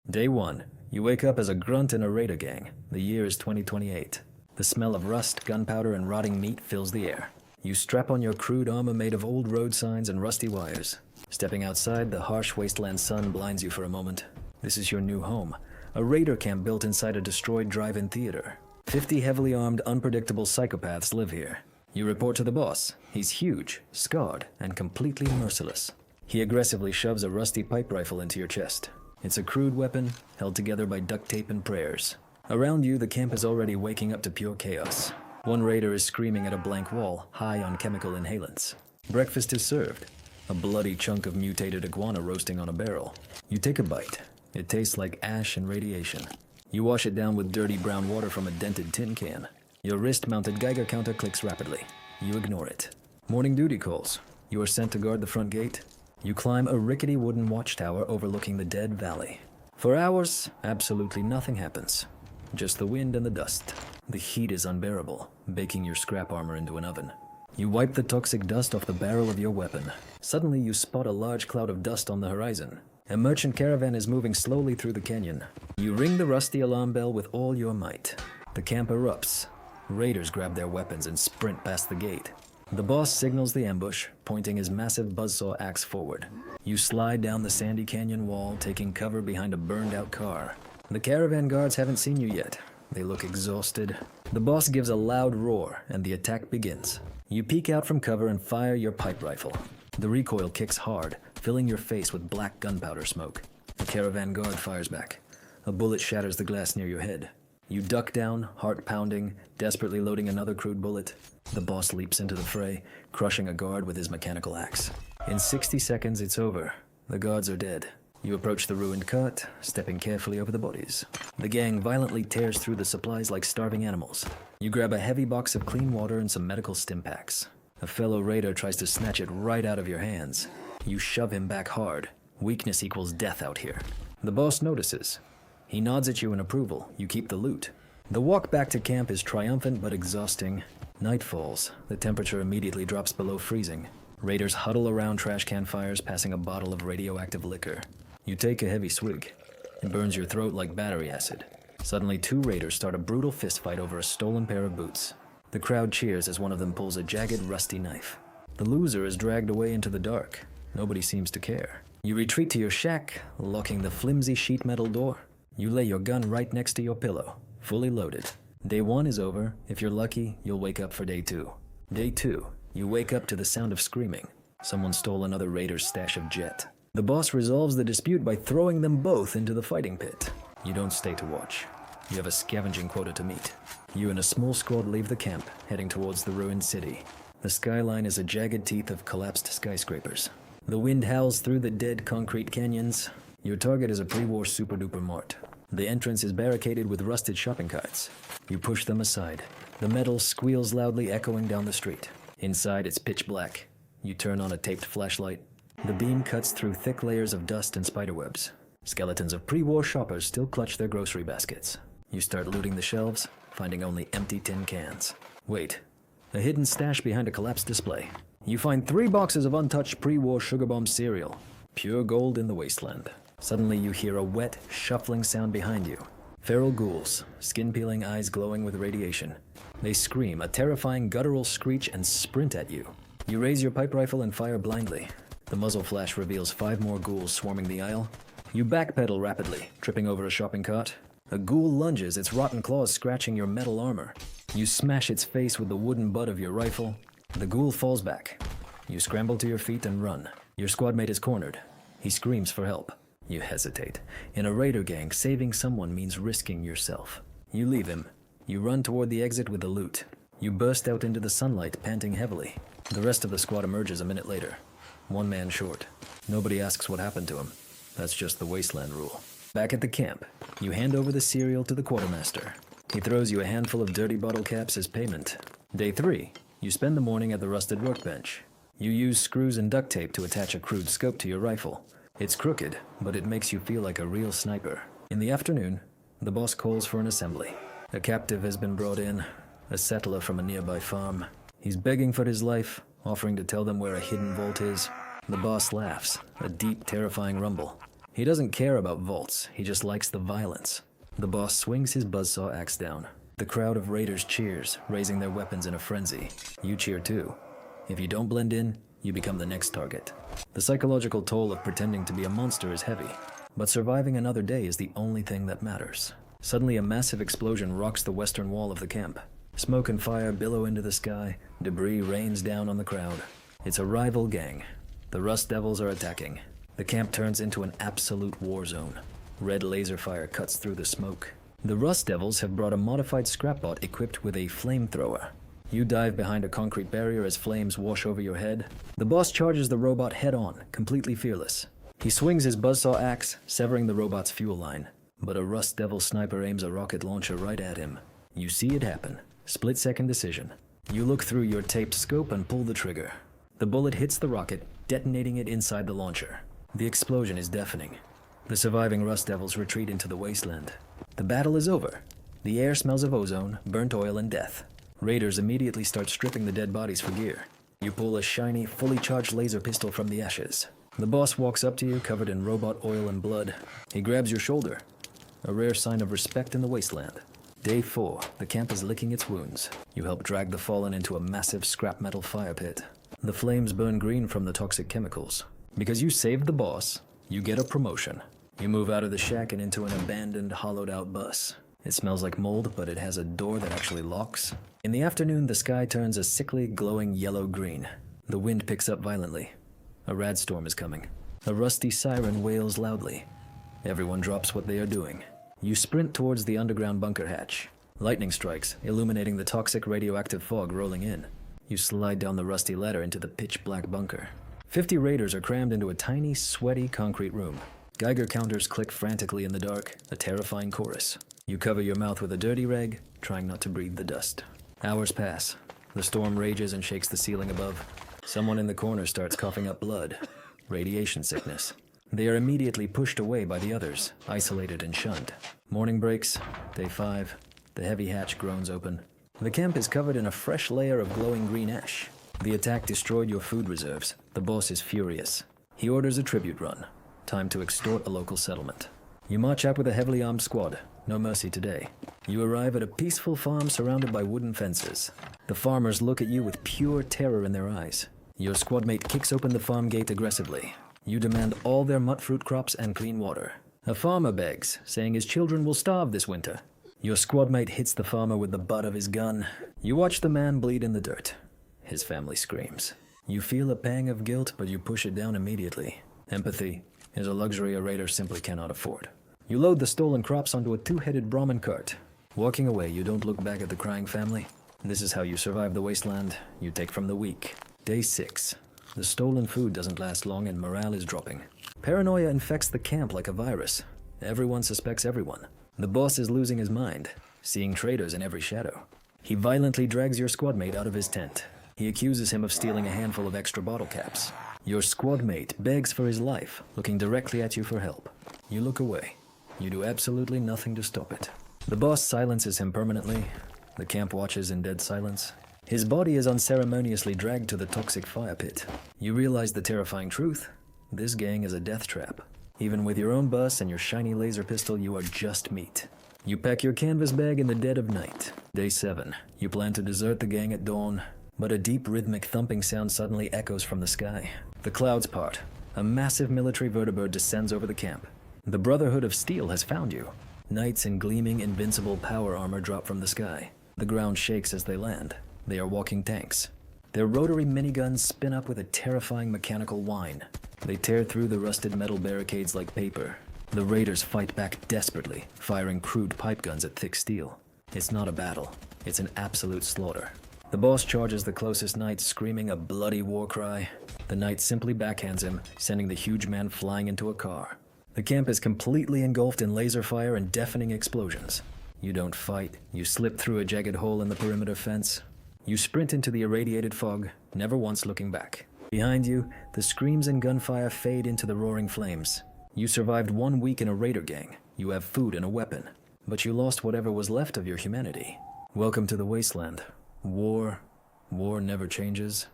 Day 1. You wake up as a grunt in a raider gang. The year is 2028. The smell of rust, gunpowder, and rotting meat fills the air. You strap on your crude armor made of old road signs and rusty wires. Stepping outside, the harsh wasteland sun blinds you for a moment. This is your new home, a raider camp built inside a destroyed drive-in theater. 50 heavily armed, unpredictable psychopaths live here. You report to the boss. He's huge, scarred, and completely merciless. He aggressively shoves a rusty pipe rifle into your chest. It's a crude weapon, held together by duct tape and prayers. Around you, the camp is already waking up to pure chaos. One raider is screaming at a blank wall, high on chemical inhalants. Breakfast is served. A bloody chunk of mutated iguana roasting on a barrel. You take a bite. It tastes like ash and radiation. You wash it down with dirty brown water from a dented tin can. Your wrist-mounted Geiger counter clicks rapidly. You ignore it. Morning duty calls. You are sent to guard the front gate. You climb a rickety wooden watchtower overlooking the dead valley. For hours, absolutely nothing happens. Just the wind and the dust. The heat is unbearable, baking your scrap armor into an oven. You wipe the toxic dust off the barrel of your weapon. Suddenly you spot a large cloud of dust on the horizon. A merchant caravan is moving slowly through the canyon. You ring the rusty alarm bell with all your might. The camp erupts. Raiders grab their weapons and sprint past the gate. The boss signals the ambush, pointing his massive buzzsaw axe forward. You slide down the sandy canyon wall, taking cover behind a burned-out car. The caravan guards haven't seen you yet. They look exhausted. The boss gives a loud roar, and the attack begins. You peek out from cover and fire your pipe rifle. The recoil kicks hard, filling your face with black gunpowder smoke. The caravan guard fires back. A bullet shatters the glass near your head. You duck down, heart pounding, desperately loading another crude bullet. The boss leaps into the fray, crushing a guard with his mechanical axe. In 60 seconds, it's over. The guards are dead. You approach the ruined cart, stepping carefully over the bodies. The gang violently tears through the supplies like starving animals. You grab a heavy box of clean water and some medical stim packs. A fellow raider tries to snatch it right out of your hands. You shove him back hard. Weakness equals death out here. The boss notices. He nods at you in approval. You keep the loot. The walk back to camp is triumphant but exhausting. Night falls. The temperature immediately drops below freezing. Raiders huddle around trash can fires, passing a bottle of radioactive liquor. You take a heavy swig. It burns your throat like battery acid. Suddenly, 2 raiders start a brutal fistfight over a stolen pair of boots. The crowd cheers as one of them pulls a jagged, rusty knife. The loser is dragged away into the dark. Nobody seems to care. You retreat to your shack, locking the flimsy sheet metal door. You lay your gun right next to your pillow, fully loaded. Day 1 is over. If you're lucky, you'll wake up for day 2. Day 2, you wake up to the sound of screaming. Someone stole another raider's stash of jet. The boss resolves the dispute by throwing them both into the fighting pit. You don't stay to watch. You have a scavenging quota to meet. You and a small squad leave the camp, heading towards the ruined city. The skyline is a jagged teeth of collapsed skyscrapers. The wind howls through the dead concrete canyons. Your target is a pre-war super-duper mart. The entrance is barricaded with rusted shopping carts. You push them aside. The metal squeals loudly, echoing down the street. Inside, it's pitch black. You turn on a taped flashlight. The beam cuts through thick layers of dust and spiderwebs. Skeletons of pre-war shoppers still clutch their grocery baskets. You start looting the shelves, finding only empty tin cans. Wait. A hidden stash behind a collapsed display. You find 3 boxes of untouched pre-war sugar bomb cereal. Pure gold in the wasteland. Suddenly you hear a wet, shuffling sound behind you. Feral ghouls, skin-peeling eyes glowing with radiation. They scream, a terrifying guttural screech, and sprint at you. You raise your pipe rifle and fire blindly. The muzzle flash reveals 5 more ghouls swarming the aisle. You backpedal rapidly, tripping over a shopping cart. A ghoul lunges, its rotten claws scratching your metal armor. You smash its face with the wooden butt of your rifle. The ghoul falls back. You scramble to your feet and run. Your squadmate is cornered. He screams for help. You hesitate. In a raider gang, saving someone means risking yourself. You leave him. You run toward the exit with the loot. You burst out into the sunlight, panting heavily. The rest of the squad emerges a minute later. 1 man short. Nobody asks what happened to him. That's just the wasteland rule. Back at the camp, you hand over the cereal to the quartermaster. He throws you a handful of dirty bottle caps as payment. Day 3, you spend the morning at the rusted workbench. You use screws and duct tape to attach a crude scope to your rifle. It's crooked, but it makes you feel like a real sniper. In the afternoon, the boss calls for an assembly. A captive has been brought in, a settler from a nearby farm. He's begging for his life, offering to tell them where a hidden vault is. The boss laughs, a deep, terrifying rumble. He doesn't care about vaults, he just likes the violence. The boss swings his buzzsaw axe down. The crowd of raiders cheers, raising their weapons in a frenzy. You cheer too. If you don't blend in, you become the next target. The psychological toll of pretending to be a monster is heavy, but surviving another day is the only thing that matters. Suddenly, a massive explosion rocks the western wall of the camp. Smoke and fire billow into the sky, debris rains down on the crowd. It's a rival gang. The Rust Devils are attacking. The camp turns into an absolute war zone. Red laser fire cuts through the smoke. The Rust Devils have brought a modified scrapbot equipped with a flamethrower. You dive behind a concrete barrier as flames wash over your head. The boss charges the robot head-on, completely fearless. He swings his buzzsaw axe, severing the robot's fuel line. But a Rust Devil sniper aims a rocket launcher right at him. You see it happen. Split-second decision. You look through your taped scope and pull the trigger. The bullet hits the rocket, detonating it inside the launcher. The explosion is deafening. The surviving Rust Devils retreat into the wasteland. The battle is over. The air smells of ozone, burnt oil, and death. Raiders immediately start stripping the dead bodies for gear. You pull a shiny, fully charged laser pistol from the ashes. The boss walks up to you, covered in robot oil and blood. He grabs your shoulder. A rare sign of respect in the wasteland. Day 4. The camp is licking its wounds. You help drag the fallen into a massive scrap metal fire pit. The flames burn green from the toxic chemicals. Because you saved the boss, you get a promotion. You move out of the shack and into an abandoned, hollowed-out bus. It smells like mold, but it has a door that actually locks. In the afternoon, the sky turns a sickly, glowing yellow-green. The wind picks up violently. A radstorm is coming. A rusty siren wails loudly. Everyone drops what they are doing. You sprint towards the underground bunker hatch. Lightning strikes, illuminating the toxic radioactive fog rolling in. You slide down the rusty ladder into the pitch-black bunker. 50 raiders are crammed into a tiny, sweaty concrete room. Geiger counters click frantically in the dark, a terrifying chorus. You cover your mouth with a dirty rag, trying not to breathe the dust. Hours pass. The storm rages and shakes the ceiling above. Someone in the corner starts coughing up blood. Radiation sickness. They are immediately pushed away by the others, isolated and shunned. Morning breaks. Day 5. The heavy hatch groans open. The camp is covered in a fresh layer of glowing green ash. The attack destroyed your food reserves. The boss is furious. He orders a tribute run. Time to extort a local settlement. You march out with a heavily armed squad. No mercy today. You arrive at a peaceful farm surrounded by wooden fences. The farmers look at you with pure terror in their eyes. Your squadmate kicks open the farm gate aggressively. You demand all their mudfruit crops and clean water. A farmer begs, saying his children will starve this winter. Your squadmate hits the farmer with the butt of his gun. You watch the man bleed in the dirt. His family screams. You feel a pang of guilt, but you push it down immediately. Empathy is a luxury a raider simply cannot afford. You load the stolen crops onto a two-headed Brahmin cart. Walking away, you don't look back at the crying family. This is how you survive the wasteland. You take from the weak. Day 6. The stolen food doesn't last long and morale is dropping. Paranoia infects the camp like a virus. Everyone suspects everyone. The boss is losing his mind, seeing traitors in every shadow. He violently drags your squadmate out of his tent. He accuses him of stealing a handful of extra bottle caps. Your squadmate begs for his life, looking directly at you for help. You look away. You do absolutely nothing to stop it. The boss silences him permanently. The camp watches in dead silence. His body is unceremoniously dragged to the toxic fire pit. You realize the terrifying truth. This gang is a death trap. Even with your own bus and your shiny laser pistol, you are just meat. You pack your canvas bag in the dead of night. Day 7. You plan to desert the gang at dawn, but a deep rhythmic thumping sound suddenly echoes from the sky. The clouds part. A massive military vertibird descends over the camp. The Brotherhood of Steel has found you. Knights in gleaming, invincible power armor drop from the sky. The ground shakes as they land. They are walking tanks. Their rotary miniguns spin up with a terrifying mechanical whine. They tear through the rusted metal barricades like paper. The raiders fight back desperately, firing crude pipe guns at thick steel. It's not a battle. It's an absolute slaughter. The boss charges the closest knight, screaming a bloody war cry. The knight simply backhands him, sending the huge man flying into a car. The camp is completely engulfed in laser fire and deafening explosions. You don't fight. You slip through a jagged hole in the perimeter fence. You sprint into the irradiated fog, never once looking back. Behind you, the screams and gunfire fade into the roaring flames. You survived 1 week in a raider gang. You have food and a weapon. But you lost whatever was left of your humanity. Welcome to the wasteland. War never changes.